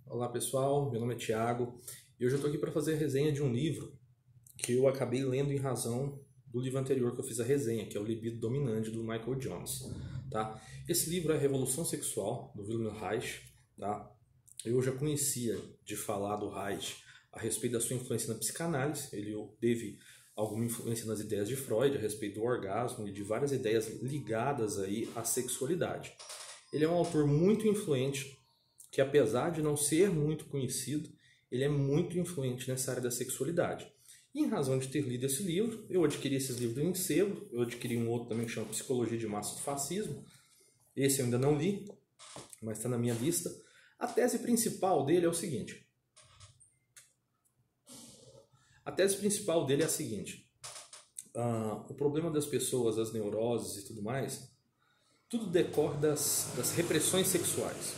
Olá pessoal, meu nome é Thiago e hoje eu estou aqui para fazer a resenha de um livro que eu acabei lendo em razão do livro anterior que eu fiz a resenha, que é o Libido Dominante, do Michael Jones. Tá? Esse livro é Revolução Sexual, do Wilhelm Reich. Tá? Eu já conhecia de falar do Reich a respeito da sua influência na psicanálise. Ele teve alguma influência nas ideias de Freud a respeito do orgasmo e de várias ideias ligadas aí à sexualidade. Ele é um autor muito influente, que apesar de não ser muito conhecido, ele é muito influente nessa área da sexualidade. E em razão de ter lido esse livro, eu adquiri esses livros em sebo, eu adquiri um outro também que chama Psicologia de Massa do Fascismo. Esse eu ainda não li, mas está na minha lista. A tese principal dele é o seguinte. A tese principal dele é a seguinte. O problema das pessoas, as neuroses e tudo mais, tudo decorre das repressões sexuais.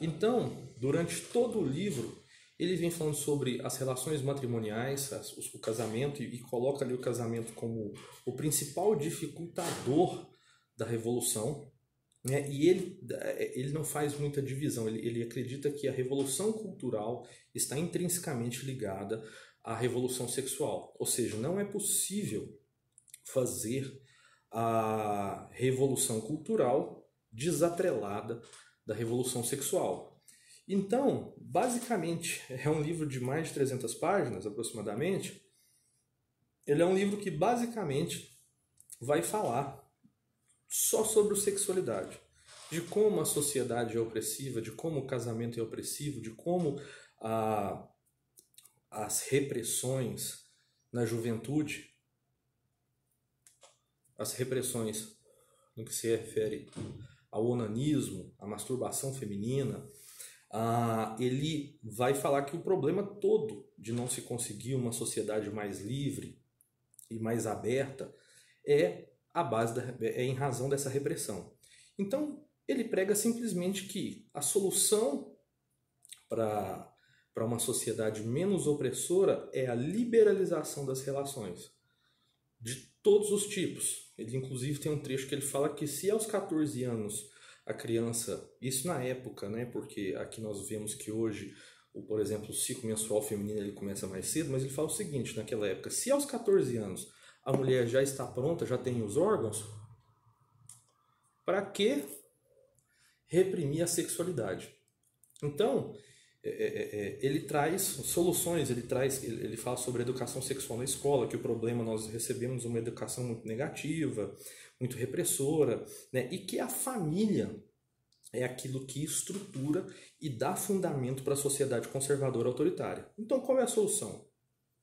Então, durante todo o livro, ele vem falando sobre as relações matrimoniais, o casamento, e coloca ali o casamento como o principal dificultador da revolução. Né? E ele não faz muita divisão, ele acredita que a revolução cultural está intrinsecamente ligada à revolução sexual. Ou seja, não é possível fazer a revolução cultural desatrelada da revolução sexual. Então, basicamente, é um livro de mais de 300 páginas, aproximadamente. Ele é um livro que, basicamente, vai falar só sobre sexualidade. De como a sociedade é opressiva, de como o casamento é opressivo, de como as repressões na juventude, as repressões no que se refere ao onanismo, à masturbação feminina, ele vai falar que o problema todo de não se conseguir uma sociedade mais livre e mais aberta é em razão dessa repressão. Então, ele prega simplesmente que a solução para uma sociedade menos opressora é a liberalização das relações, de todos os tipos. Ele inclusive tem um trecho que ele fala que se aos 14 anos a criança, isso na época, né, porque aqui nós vemos que hoje, por exemplo, o ciclo menstrual feminino ele começa mais cedo, mas ele fala o seguinte, naquela época, se aos 14 anos a mulher já está pronta, já tem os órgãos, para que reprimir a sexualidade? Então, ele traz soluções, ele fala sobre a educação sexual na escola, que o problema nós recebemos uma educação muito negativa, muito repressora, né? E que a família é aquilo que estrutura e dá fundamento para a sociedade conservadora autoritária. Então, qual é a solução?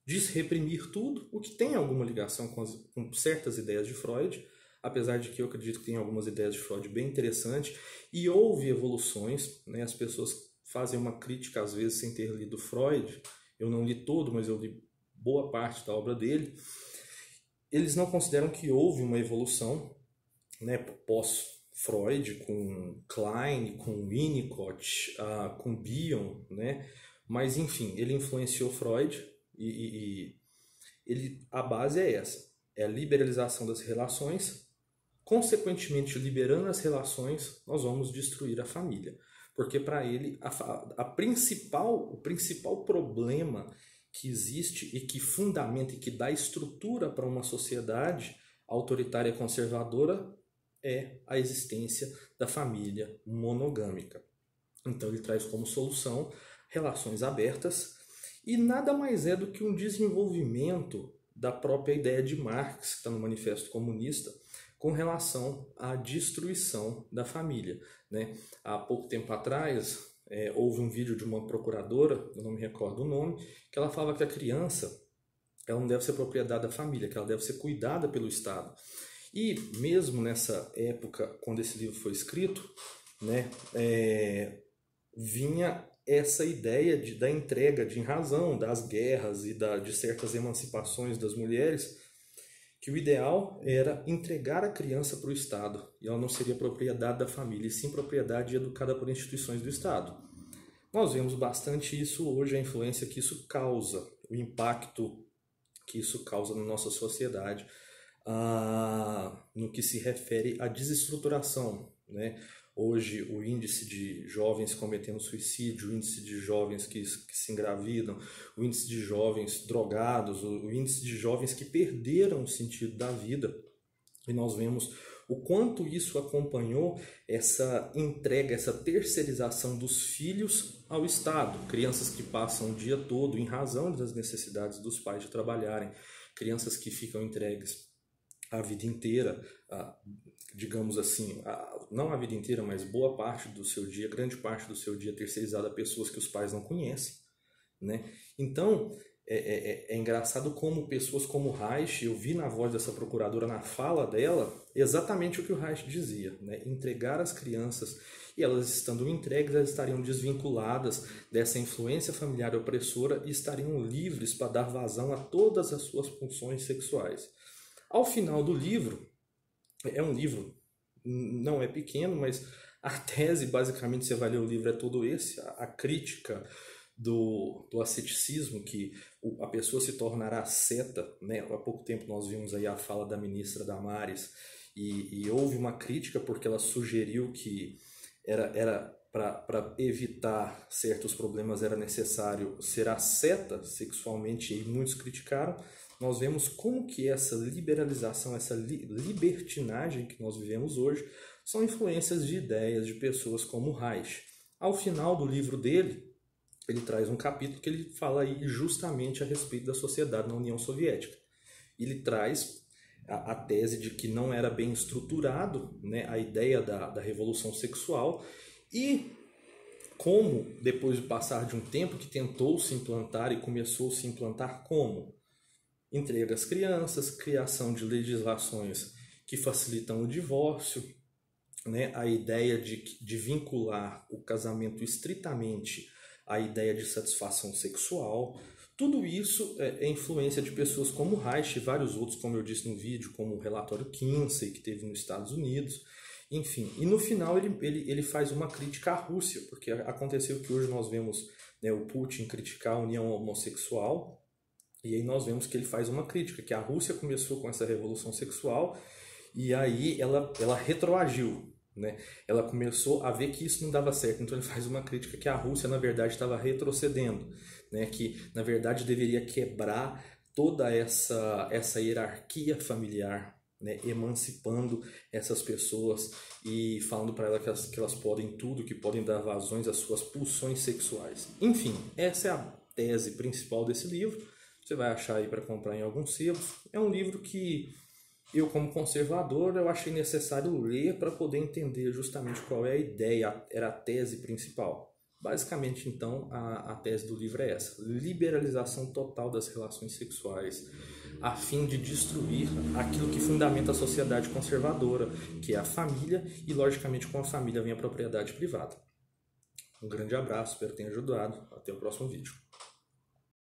Desreprimir tudo, o que tem alguma ligação com certas ideias de Freud, apesar de que eu acredito que tem algumas ideias de Freud bem interessantes, e houve evoluções, né? As pessoas fazem uma crítica às vezes sem ter lido Freud. Eu não li todo, mas eu li boa parte da obra dele. Eles não consideram que houve uma evolução, né, pós-Freud, com Klein, com Winnicott, com Bion, né? Mas enfim, ele influenciou Freud e a base é essa, é a liberalização das relações. Consequentemente, liberando as relações, nós vamos destruir a família. Porque para ele o principal problema que existe e que fundamenta e que dá estrutura para uma sociedade autoritária e conservadora é a existência da família monogâmica. Então ele traz como solução relações abertas e nada mais é do que um desenvolvimento da própria ideia de Marx, que está no Manifesto Comunista, com relação à destruição da família. Né? Há pouco tempo atrás, houve um vídeo de uma procuradora, eu não me recordo o nome, que ela falava que a criança ela não deve ser propriedade da família, que ela deve ser cuidada pelo Estado. E mesmo nessa época, quando esse livro foi escrito, né, vinha essa ideia da entrega de em razão das guerras e de certas emancipações das mulheres, que o ideal era entregar a criança para o Estado, e ela não seria propriedade da família, e sim propriedade educada por instituições do Estado. Nós vemos bastante isso hoje, a influência que isso causa, o impacto que isso causa na nossa sociedade, no que se refere à desestruturação, né? hoje o índice de jovens cometendo suicídio, o índice de jovens que se engravidam, o índice de jovens drogados, o índice de jovens que perderam o sentido da vida. E nós vemos o quanto isso acompanhou essa entrega, essa terceirização dos filhos ao Estado. Crianças que passam o dia todo em razão das necessidades dos pais de trabalharem, crianças que ficam entregues a vida inteira, digamos assim, não a vida inteira, mas boa parte do seu dia, grande parte do seu dia terceirizada a pessoas que os pais não conhecem, né? Então, é engraçado como pessoas como Reich, eu vi na voz dessa procuradora, na fala dela, exatamente o que o Reich dizia, né? Entregar as crianças, e elas estando entregues, elas estariam desvinculadas dessa influência familiar opressora e estariam livres para dar vazão a todas as suas pulsões sexuais. Ao final do livro, é um livro, não é pequeno, mas a tese, basicamente, você vai ler o livro, é todo esse, a crítica do asceticismo, que a pessoa se tornará asceta, né? Há pouco tempo nós vimos aí a fala da ministra Damares, e houve uma crítica porque ela sugeriu que era para evitar certos problemas era necessário ser asceta sexualmente, e muitos criticaram. Nós vemos como que essa liberalização, essa libertinagem que nós vivemos hoje, são influências de ideias de pessoas como Reich. Ao final do livro dele, ele traz um capítulo que ele fala aí justamente a respeito da sociedade na União Soviética. Ele traz a tese de que não era bem estruturado, né, a ideia da revolução sexual, e como, depois do passar de um tempo, que tentou se implantar e começou a se implantar como? Entrega às crianças, criação de legislações que facilitam o divórcio, né, a ideia de vincular o casamento estritamente à ideia de satisfação sexual. Tudo isso é influência de pessoas como Reich e vários outros, como eu disse no vídeo, como o relatório Kinsey, que teve nos Estados Unidos. Enfim, e no final ele faz uma crítica à Rússia, porque aconteceu que hoje nós vemos, né, o Putin criticar a união homossexual, e aí nós vemos que ele faz uma crítica, que a Rússia começou com essa revolução sexual, e aí ela retroagiu, né? Ela começou a ver que isso não dava certo, então ele faz uma crítica que a Rússia, na verdade, estava retrocedendo, né? Que, na verdade, deveria quebrar toda essa hierarquia familiar, né? Emancipando essas pessoas e falando para elas que elas podem tudo, que podem dar vazões às suas pulsões sexuais. Enfim, essa é a tese principal desse livro. Você vai achar aí para comprar em alguns selos. É um livro que eu, como conservador, eu achei necessário ler para poder entender justamente qual é a ideia, era a tese principal. Basicamente, então, a tese do livro é essa: liberalização total das relações sexuais, a fim de destruir aquilo que fundamenta a sociedade conservadora, que é a família, e, logicamente, com a família vem a propriedade privada. Um grande abraço, espero que tenha ajudado. Até o próximo vídeo.